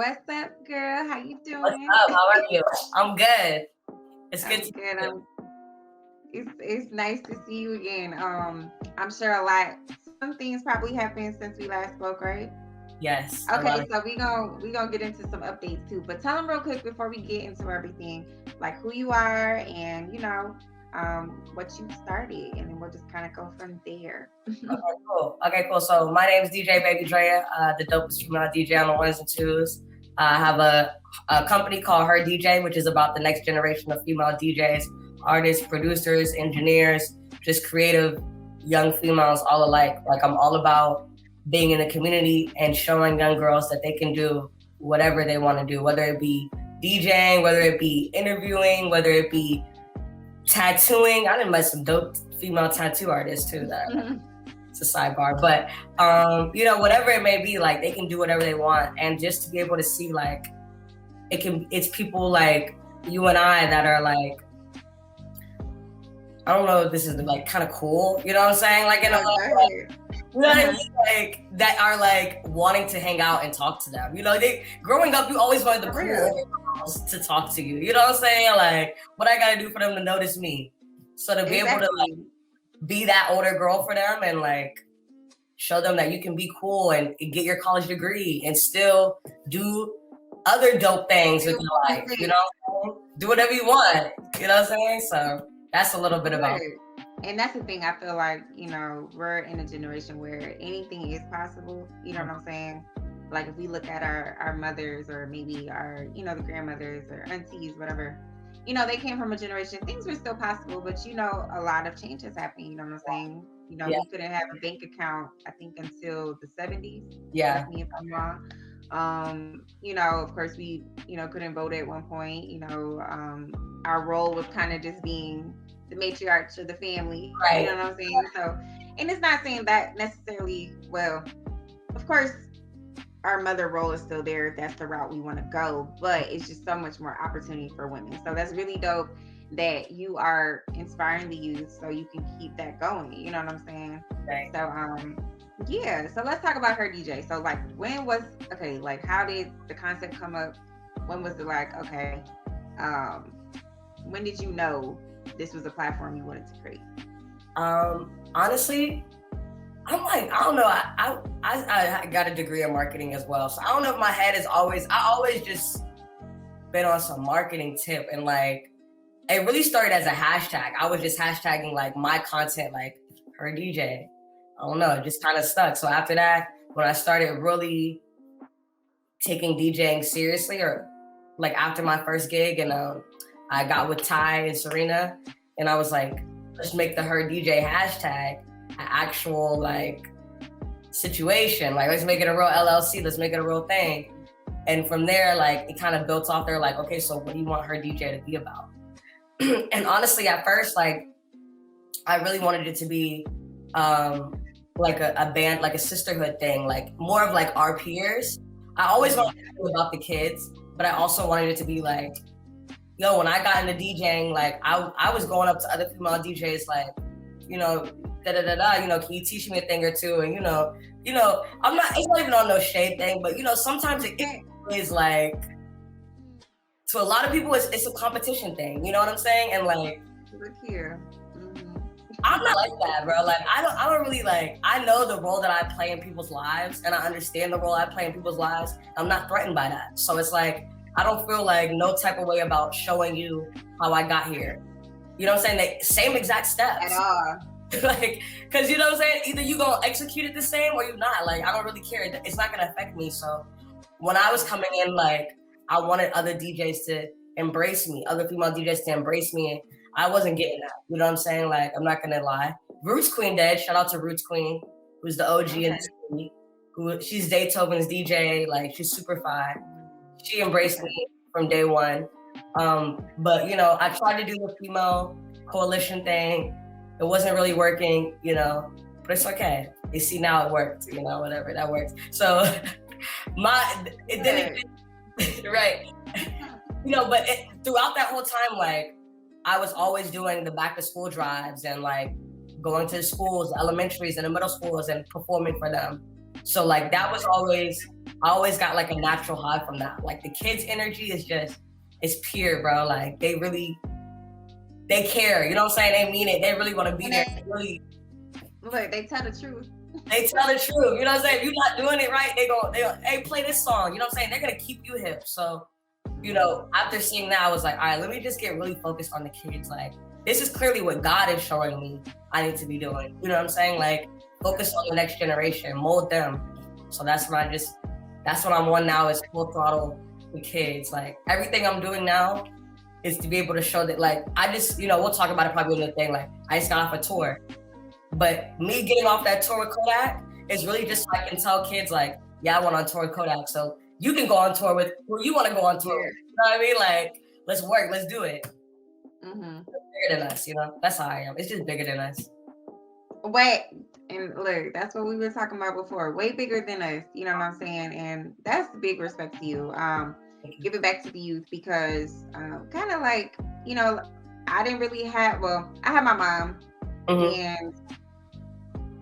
What's up, girl? How you What's doing? up? How are you? I'm good. It's good I'm to good. see you. It's nice to see you again. I'm sure some things probably happened since we last spoke, right? Yes, a lot Okay, of so we gonna get into some updates too. But tell them real quick before we get into everything, like who you are and what you started, and then we'll just kind of go from there. cool. Okay, cool. So my name is DJ Baby Drea, the dopest female DJ on the ones and twos. I have a company called HERdj, which is about the next generation of female DJs, artists, producers, engineers, just creative young females all alike. Like I'm all about being in the community and showing young girls that they can do whatever they want to do, whether it be DJing, whether it be interviewing, whether it be tattooing. I done met some dope female tattoo artists too. It's a sidebar, but whatever it may be, like they can do whatever they want, and just to be able to see like it's people like you and I that are like, I don't know if this is like kind of cool, you know what I'm saying? Like in a way, you know what I mean? Like that are like wanting to hang out and talk to them. You know, growing up, you always wanted the cool girls to talk to you. You know what I'm saying? Like what I gotta do for them to notice me. So to be able to like be that older girl for them and like show them that you can be cool and get your college degree and still do other dope things with your life. You know what I'm saying? Do whatever you want. You know what I'm saying? So that's a little bit about it. And that's the thing, I feel like, we're in a generation where anything is possible. You know what I'm saying? Like if we look at our mothers or maybe our, the grandmothers or aunties, whatever, they came from a generation, things were still possible, but a lot of change has happened, you know what I'm saying? We couldn't have a bank account, I think, until the 70s. Yeah. Correct me if I'm wrong. Of course we, couldn't vote at one point, our role was kind of just being the matriarch of the family, right. You know what I'm saying? So, and it's not saying that necessarily, well, of course, our mother role is still there if that's the route we want to go, but it's just so much more opportunity for women. So that's really dope that you are inspiring the youth so you can keep that going. You know what I'm saying? Right. So, so let's talk about HERdj. So like how did the concept come up? When was it like, okay, when did you know this was a platform you wanted to create? Honestly, I'm like, I don't know. I got a degree in marketing as well. So I don't know if my head is I always just been on some marketing tip, and like, it really started as a hashtag. I was just hashtagging like my content, like HERdj. I don't know, it just kind of stuck. So after that, when I started really taking DJing seriously, or like after my first gig, and I got with Ty and Serena, and I was like, let's make the HERdj hashtag an actual like situation. Like let's make it a real LLC, let's make it a real thing. And from there, like it kind of built off there, like, okay, so what do you want HERdj to be about? And honestly, at first, like I really wanted it to be like a band, like a sisterhood thing, like more of like our peers. I always wanted to be about the kids, but I also wanted it to be like, yo, when I got into DJing, like I was going up to other female DJs like, can you teach me a thing or two? And I'm not, it's not even on no shade thing, but sometimes it is like, to a lot of people, it's a competition thing. You know what I'm saying? And like, look here. I'm not like that, bro. Like I don't really like, I know the role that I play in people's lives, and I understand the role I play in people's lives. I'm not threatened by that. So it's like, I don't feel like no type of way about showing you how I got here. You know what I'm saying? The same exact steps. At all. Like, cause you know what I'm saying? Either you gonna execute it the same or you're not. Like, I don't really care. It's not gonna affect me. So when I was coming in, like, I wanted other DJs to embrace me, other female DJs to embrace me. And I wasn't getting that. You know what I'm saying? Like, I'm not gonna lie. Roots Queen dead. Shout out to Roots Queen, who's the OG in the city. She's Daytoven's DJ. Like, she's super fine. She embraced me from day one. But I tried to do the female coalition thing. It wasn't really working, but it's okay. You see, now it worked, whatever, that works. So it didn't, right. But throughout that whole time, like, I was always doing the back to school drives and like going to the schools, the elementaries and the middle schools and performing for them. So like that was always, I always got like a natural high from that. Like the kids' energy is just, it's pure, bro. Like they care. You know what I'm saying? They mean it. They really want to be there. Look, they tell the truth. They tell the truth. You know what I'm saying? If you're not doing it right, they go, hey, play this song. You know what I'm saying? They're gonna keep you hip. So, you know, after seeing that, I was like, all right, let me just get really focused on the kids. Like, this is clearly what God is showing me I need to be doing. You know what I'm saying? Like, focus on the next generation, mold them. So that's what I'm on now, is full throttle with kids. Like, everything I'm doing now is to be able to show that, like, I just, you know, we'll talk about it probably in the thing. Like, I just got off a tour. But me getting off that tour with Kodak is really just so I can tell kids, like, yeah, I went on tour with Kodak. So you can go on tour with who you want to go on tour with. You know what I mean? Like, let's work, let's do it. Mm-hmm. It's bigger than us, you know? That's how I am. It's just bigger than us. Wait, and look, that's what we were talking about before. Way bigger than us, you know what I'm saying? And that's big respect to you. Give it back to the youth, because kind of like, you know, I didn't really have, well, I had my mom, and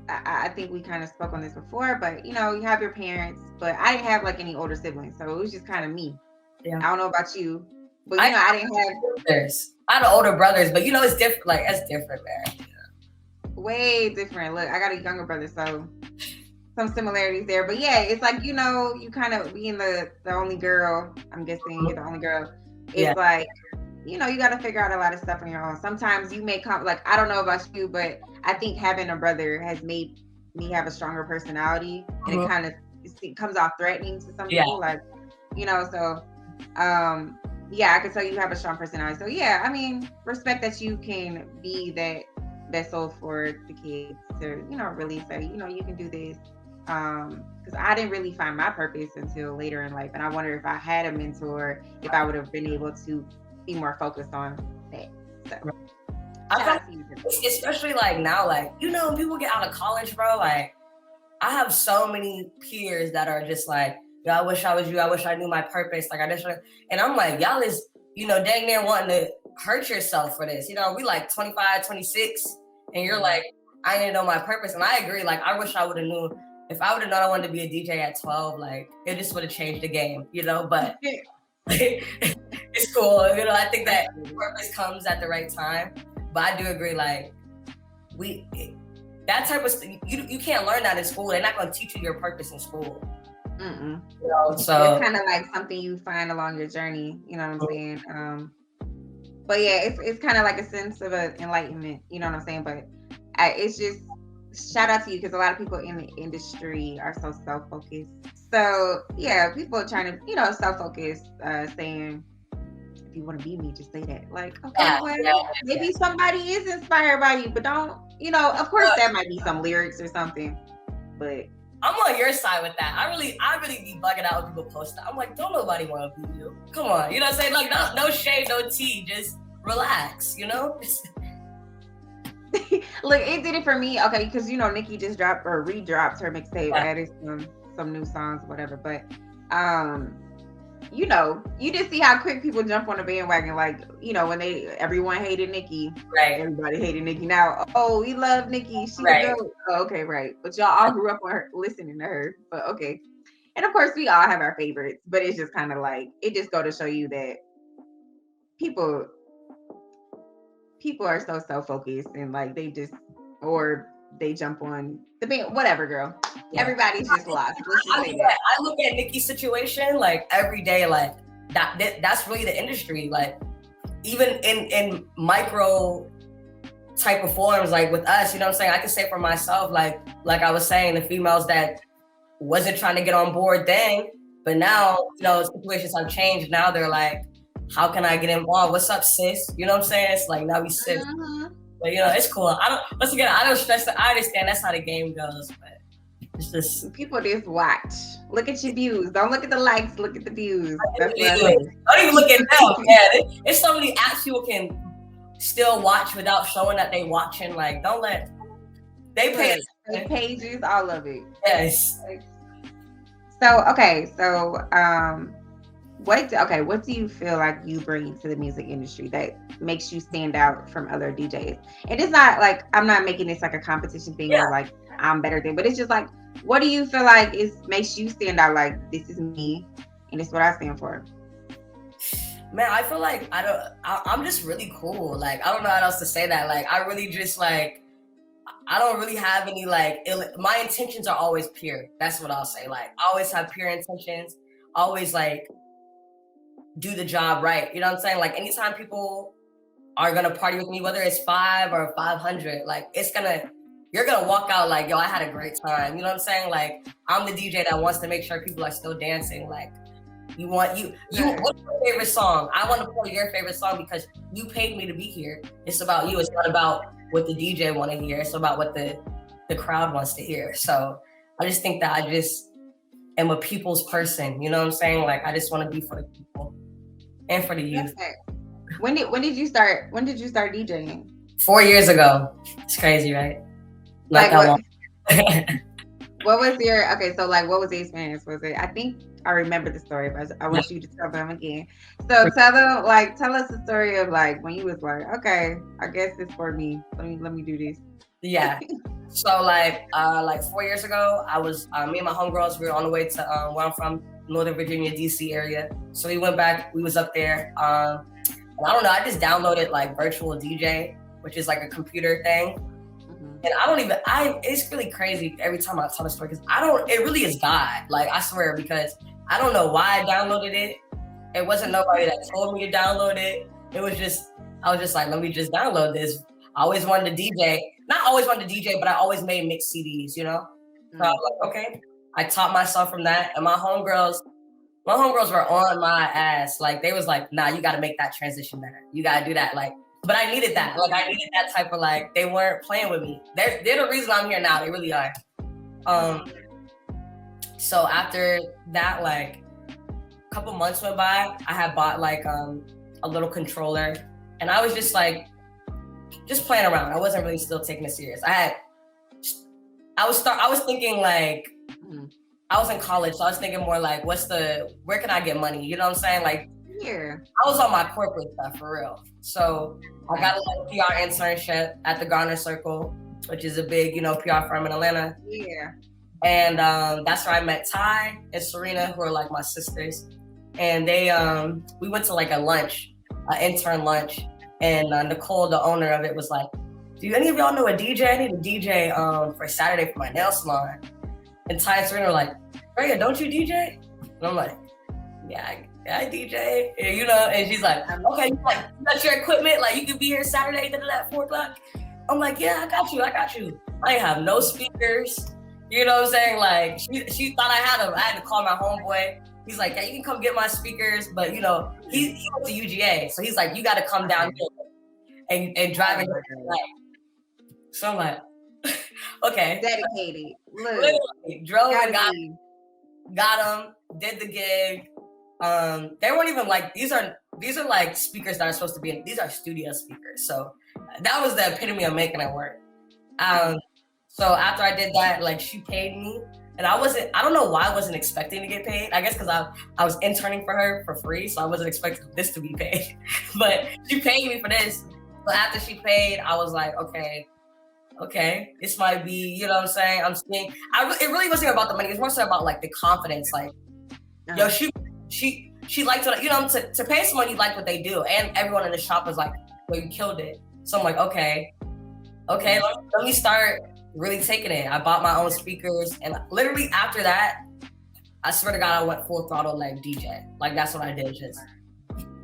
I think we kind of spoke on this before, but you know, you have your parents, but I didn't have like any older siblings, so it was just kind of me. Yeah. I don't know about you, but you know, I didn't have brothers. I had older brothers, but you know, it's different. Like, it's different, man. Yeah. Way different. Look, I got a younger brother, so some similarities there. But yeah, it's like, you know, you kind of being the only girl. I'm guessing you're the only girl. It's like, you know, you got to figure out a lot of stuff on your own. Sometimes you may come, like, I don't know about you, but I think having a brother has made me have a stronger personality, and it kind of comes off threatening to some people, like, you know, so, yeah, I can tell you have a strong personality. So yeah, I mean, respect that you can be that vessel for the kids to, you know, really say, you know, you can do this. Because I didn't really find my purpose until later in life. And I wonder if I had a mentor, if I would have been able to be more focused on that. So, I especially like now, like, you know, when people get out of college, bro, like, I have so many peers that are just like, yo, I wish I was you. I wish I knew my purpose. Like, and I'm like, y'all is, you know, dang near wanting to hurt yourself for this. You know, we like 25, 26, and you're like, I didn't know my purpose. And I agree. Like, I wish I would have knew. If I would have known I wanted to be a DJ at 12, like, it just would have changed the game, you know, but it's cool. You know, I think that purpose comes at the right time, but I do agree, like, that type of you can't learn that in school. They're not going to teach you your purpose in school. You know, so it's kind of like something you find along your journey, you know what I'm saying? But yeah, it's kind of like a sense of enlightenment, you know what I'm saying? But it's just, shout out to you, because a lot of people in the industry are so self-focused. So yeah, people are trying to, you know, self-focus, saying, if you want to be me, just say that. Like, okay, maybe somebody is inspired by you, but don't, you know, of course that might be some lyrics or something, but I'm on your side with that. I really be bugging out when people post that. I'm like, don't nobody want to be you. Come on, you know what I'm saying? Like, no shade, no tea, just relax, you know? Look, it did it for me. Okay, because you know, Nicki just dropped or re-dropped her mixtape, added some new songs, whatever. But you know, you just see how quick people jump on the bandwagon. Like, you know, when everyone hated Nicki, right? Everybody hated Nicki now. Oh, we love Nicki. She's right. Oh, okay, right. But y'all all grew up on her, listening to her. But okay, and of course, we all have our favorites. But it's just kind of like, it just go to show you that people are so self-focused, and like they jump on the band, whatever, girl. Yeah. Everybody's just lost. I look at Nicki's situation like every day, like that's really the industry. Like, even in micro type of forms, like with us, you know what I'm saying? I can say for myself, like I was saying, the females that wasn't trying to get on board then, but now, you know, situations have changed. Now they're like, how can I get involved? What's up, sis? You know what I'm saying? It's like, now we sis. But you know, it's cool. I don't stress it. I understand that's how the game goes, but it's just people just watch. Look at your views. Don't look at the likes, look at the views. Don't even look at them. Yeah, it's so many apps people can still watch without showing that they watching. Like, don't let they pay pages, all of it. Yes. So okay, so what do you feel like you bring to the music industry that makes you stand out from other DJs? And it's not like, I'm not making this like a competition thing Yeah. or like I'm better than, but it's just like, what do you feel like makes you stand out? Like, this is me and it's what I stand for. Man, I feel like I'm just really cool. Like, I don't know how else to say that. Like, I really just like, I don't really have any like, my intentions are always pure. That's what I'll say. Like, I always have pure intentions. Always like do the job right. You know what I'm saying? Like, anytime people are gonna party with me, whether it's 5 or 500, like you're gonna walk out like, yo, I had a great time. You know what I'm saying? Like, I'm the DJ that wants to make sure people are still dancing. Like, what's your favorite song? I want to play your favorite song because you paid me to be here. It's about you. It's not about what the DJ want to hear. It's about what the crowd wants to hear. So I just think that I just am a people's person. You know what I'm saying? Like, I just want to be for the people and for the youth. When did you start DJing? 4 years ago. It's crazy, right? Not that long. What was what was the experience? Was it, I think I remember the story, but I want you to tell them again. So tell us the story of like when you was like, okay, I guess it's for me. Let me do this. Yeah. So like 4 years ago, I was me and my homegirls, we were on the way to where I'm from, Northern Virginia, DC area. So we went back, we was up there. And I don't know, I just downloaded like virtual DJ, which is like a computer thing. And it's really crazy every time I tell the story because it really is God. Like, I swear, because I don't know why I downloaded it. It wasn't nobody that told me to download it. I was just like, let me just download this. I always wanted to DJ. Not always wanted to DJ, but I always made mixed CDs, you know? So I was like, okay. I taught myself from that. And my homegirls were on my ass. Like, they was like, nah, you got to make that transition better. You got to do that. Like, but I needed that. Like, I needed that type of like, they weren't playing with me. They're the reason I'm here now. They really are. So after that, like a couple months went by, I had bought like a little controller and I was just like, just playing around. I wasn't really still taking it serious. I was thinking like, I was in college. So I was thinking more like, where can I get money? You know what I'm saying? Like, yeah. I was on my corporate stuff for real. So I got a little PR internship at the Garner Circle, which is a big, PR firm in Atlanta. Yeah. And that's where I met Ty and Serena, who are like my sisters. And we went to like an intern lunch. And Nicole, the owner of it, was like, do any of y'all know a DJ? I need a DJ for Saturday for my nail salon. And Ty and Serena were like, Drea, don't you DJ? And I'm like, yeah, I DJ. And she's like, okay, you got your equipment? Like, you can be here Saturday at 4 o'clock? I'm like, yeah, I got you. I ain't have no speakers. You know what I'm saying? Like, she thought I had them. I had to call my homeboy. He's like, yeah, you can come get my speakers. But, he went to UGA. So he's like, you got to come down here and drive it. So I'm like, okay. Dedicated. Look. Literally, drove and got them, did the gig. They weren't even like, these are like speakers that are supposed to be these are studio speakers. So that was the epitome of making it work. So after I did that, like, she paid me, and I don't know why I wasn't expecting to get paid. I guess because I was interning for her for free, so I wasn't expecting this to be paid. But she paid me for this. So after she paid, I was like, okay, this might be, you know what I'm saying? I'm seeing, it really wasn't about the money. It was more so about like the confidence. Like, yo, she liked what, to pay someone, you like what they do. And everyone in the shop was like, well, you killed it. So I'm like, okay, let me start really taking it. I bought my own speakers, and literally after that, I swear to God, I went full throttle like DJ. Like, that's what I did.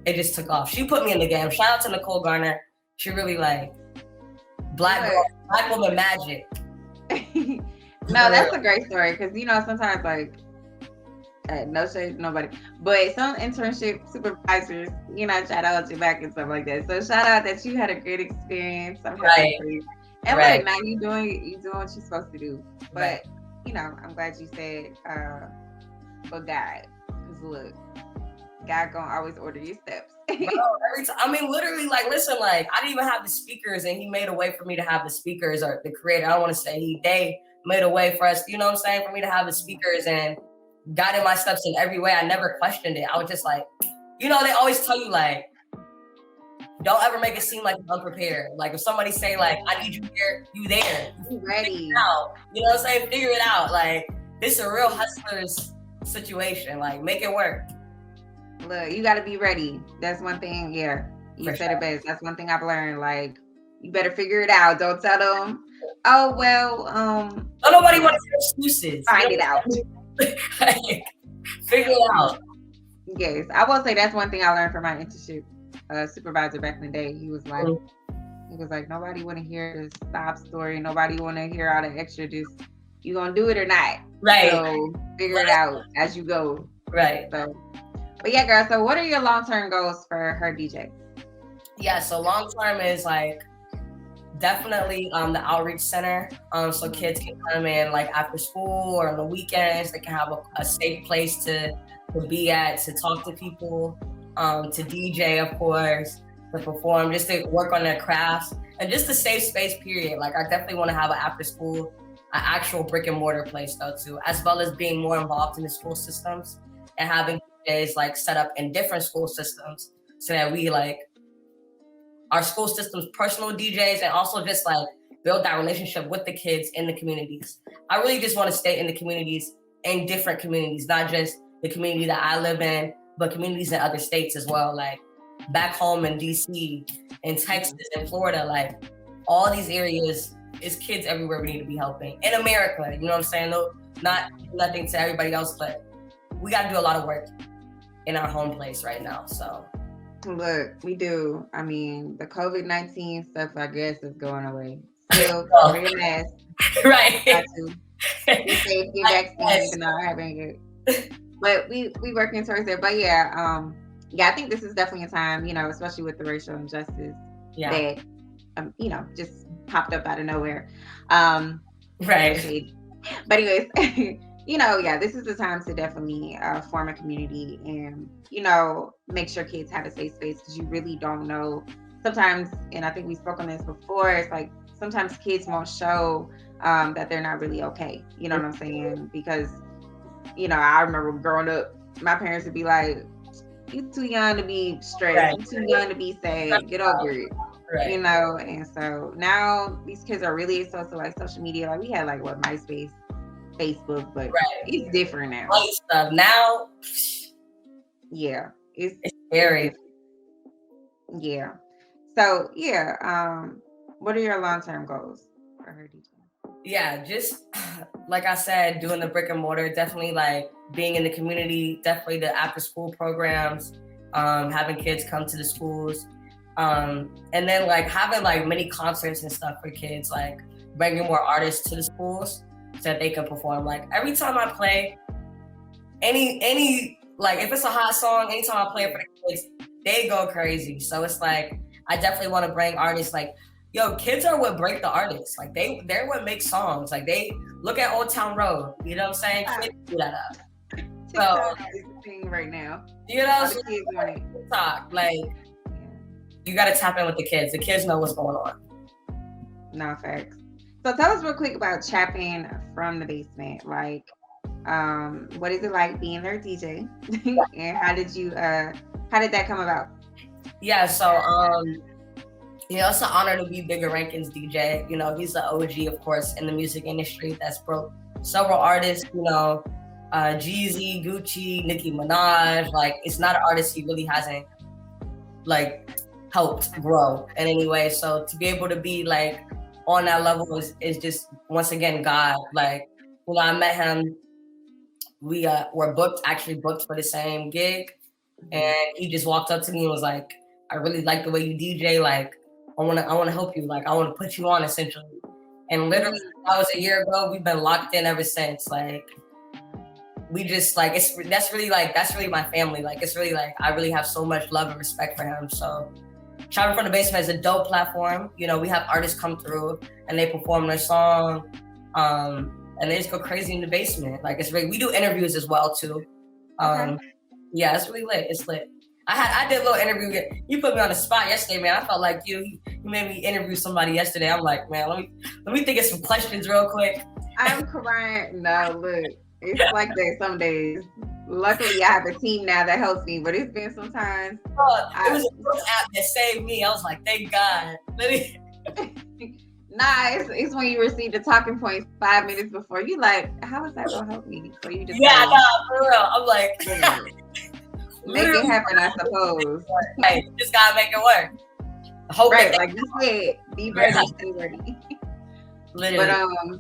It just took off. She put me in the game. Shout out to Nicole Garner. She really like black woman magic. No, that's a great story because sometimes like no shade to nobody, but some internship supervisors, try to hold you back and stuff like that. So shout out that you had a great experience. I'm happy for you. And look, now you doing what you're supposed to do. But I'm glad you said for God, because look, God gonna always order your steps. Bro, every time, I mean, literally, like, listen, like, I didn't even have the speakers, and he made a way for me to have the speakers, or the creator. I don't want to say they made a way for us, you know what I'm saying, for me to have the speakers. And guided my steps in every way. I never questioned it. I was just like, you know, they always tell you like, don't ever make it seem like you're unprepared. Like if somebody say like, I need you here, you there. You ready. You know what I'm saying? Figure it out. Like this is a real hustler's situation. Like make it work. Look, you got to be ready. That's one thing. Yeah, you said it best. That's one thing I've learned. Like you better figure it out. Don't tell them, oh well. Don't nobody want to hear excuses. Find it out. Like, figure it out. Yes, I will say that's one thing I learned from my internship supervisor back in the day. He was like, nobody want to hear the sob story. Nobody want to hear all the extra. Just you gonna do it or not. Right. So figure it out as you go. Right. So, but yeah, girl. So what are your long-term goals for HERdj? Yeah. So long-term is like definitely the outreach center. So kids can come in like after school or on the weekends. They can have a safe place to be at, to talk to people. To DJ, of course, to perform, just to work on their crafts, and just a safe space, period. Like, I definitely want to have an after school, an actual brick and mortar place, though, too, as well as being more involved in the school systems and having DJs, like, set up in different school systems so that we, like, our school systems, personal DJs, and also just, like, build that relationship with the kids in the communities. I really just want to stay in the communities, in different communities, not just the community that I live in, but communities in other states as well, like back home in DC, in Texas, in Florida, like all these areas, is kids everywhere we need to be helping. In America, you know what I'm saying? No, not nothing to everybody else, but we got to do a lot of work in our home place right now, so. Look, we do. I mean, the COVID-19 stuff, I guess, is going away. Still, wear your mask. Right. Got to. Be safe, get vaccinated, even though I haven't get. But we working towards it. But yeah, I think this is definitely a time, you know, especially with the racial injustice that, you know, just popped up out of nowhere. Right. But anyways, you know, yeah, this is the time to definitely form a community and, you know, make sure kids have a safe space, because you really don't know sometimes, and I think we spoke on this before, it's like sometimes kids won't show that they're not really okay. You know what I'm saying? Because, you know, I remember growing up, my parents would be like, you too young to be stressed, right. You too young to be sad, get over it. Right. You know, and so now these kids are really exposed to like social media. Like we had like what, MySpace, Facebook, but it's different now. Stuff now. Yeah. It's scary. Yeah. So yeah, what are your long-term goals for HERdj? Yeah, just like I said, doing the brick and mortar, definitely like being in the community, definitely the after school programs, having kids come to the schools, and then like having like many concerts and stuff for kids, like bringing more artists to the schools so that they can perform. Like every time I play any like if it's a hot song, anytime I play it for the kids, they go crazy. So it's like I definitely want to bring artists like, yo, kids are what break the artists. Like they're what make songs. Like they look at Old Town Road. You know what I'm saying? Kids do that up. TikTok is the thing right now. You know, TikTok. Like you got to tap in with the kids. The kids know what's going on. No facts. So tell us real quick about Chapping from the Basement. Like, what is it like being their DJ? And how did that come about? Yeah. So you know, it's an honor to be Bigger Rankin's DJ. You know, he's the OG, of course, in the music industry that's broke several artists, you know, Jeezy, Gucci, Nicki Minaj. Like, it's not an artist he really hasn't, like, helped grow in any way. So to be able to be, like, on that level is just, once again, God. Like, when I met him, we were actually booked for the same gig. And he just walked up to me and was like, I really like the way you DJ. Like, I want to help you. Like, I want to put you on, essentially. And literally, that was a year ago. We've been locked in ever since. Like, we just like, that's really my family. Like, it's really like, I really have so much love and respect for him. So Chapping from the Basement is a dope platform. You know, we have artists come through and they perform their song. And they just go crazy in the basement. Like, it's really, we do interviews as well too. Yeah, it's really lit. It's lit. I did a little interview. You put me on the spot yesterday, man. I felt like you made me interview somebody yesterday. I'm like, man, let me think of some questions real quick. I'm crying. No, look, It's like that some days. Luckily, I have a team now that helps me, but it's been sometimes. It was a app that saved me. I was like, thank God. Nah, it's when you receive the talking points 5 minutes before. You like, how is that gonna help me? So you just for real. I'm like, make it happen, I suppose. Hey, you just gotta make it work. Right, like you said, be ready, stay ready. Literally. But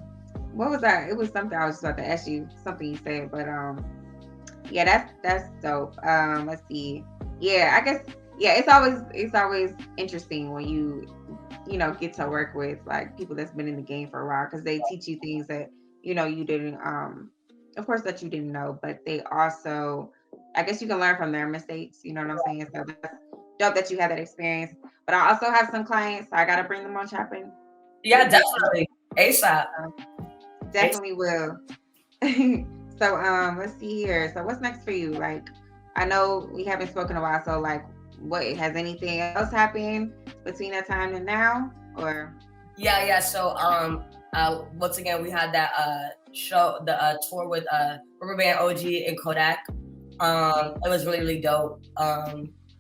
what was that? It was something I was just about to ask you. Something you said, but yeah, that's dope. Let's see. Yeah, I guess it's always interesting when you get to work with like people that's been in the game for a while, because they teach you things that you didn't of course that you didn't know, but they also, I guess you can learn from their mistakes, you know what I'm saying? So that's dope that you had that experience. But I also have some clients, so I gotta bring them on chopping. Yeah, definitely. ASAP. Definitely will. So let's see here. So what's next for you? Like, I know we haven't spoken a while, so like, what, has anything else happened between that time and now, or? Yeah. So once again, we had that show, the tour with Rubberband OG and Kodak. It was really dope.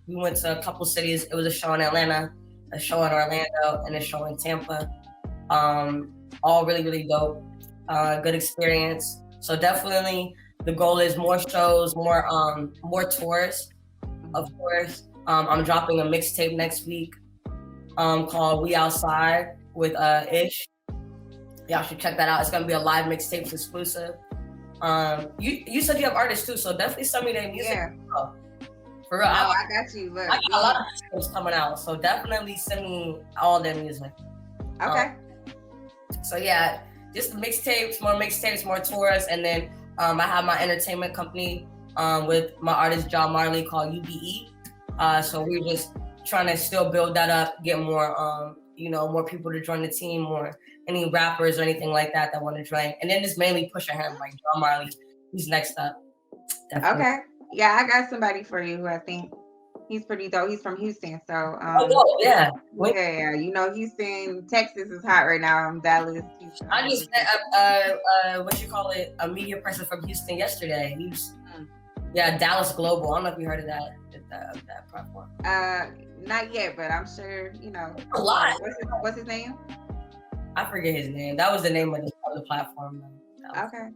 We went to a couple cities. It was a show in Atlanta, a show in Orlando, and a show in Tampa. All really dope. Good experience. So definitely the goal is more shows, more tours, of course. I'm dropping a mixtape next week called We Outside with Ish. Y'all should check that out. It's gonna be a live mixtape exclusive. You said you have artists too, so definitely send me their music. Yeah. For real. I got you. Look, I got a lot of mixtapes coming out, so definitely send me all their music. Okay. So yeah, just mixtapes, more tours, and then I have my entertainment company with my artist John Marley called UBE. So we're just trying to still build that up, get more more people to join the team, or any rappers or anything like that want to join, and then just mainly pushing him like John Marley. He's next up. Definitely. Okay. Yeah, I got somebody for you who I think he's pretty dope. He's from Houston, so yeah. Yeah, Houston, Texas is hot right now. Dallas, Houston. I just met a media person from Houston yesterday. He's Dallas Global. I don't know if you heard of that platform. Not yet, but I'm sure a lot. What's his name? I forget his name. That was the name of the platform. Okay.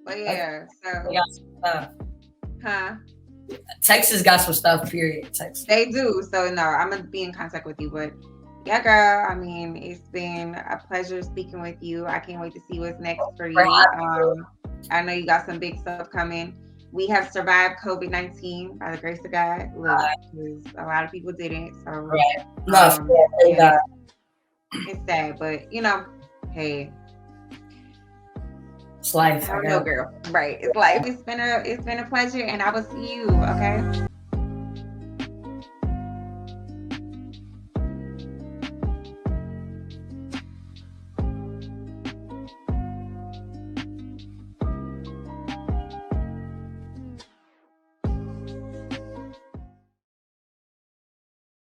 But yeah, so they got some stuff. Huh? Texas got some stuff, period. Texas. They do. So no, I'm gonna be in contact with you. But yeah, girl, I mean, it's been a pleasure speaking with you. I can't wait to see what's next for you. I know you got some big stuff coming. We have survived COVID-19 by the grace of God. Look, a lot of people didn't. So it's sad, but hey, it's life. I don't know, girl. Right, it's life. It's been a pleasure, and I will see you. Okay.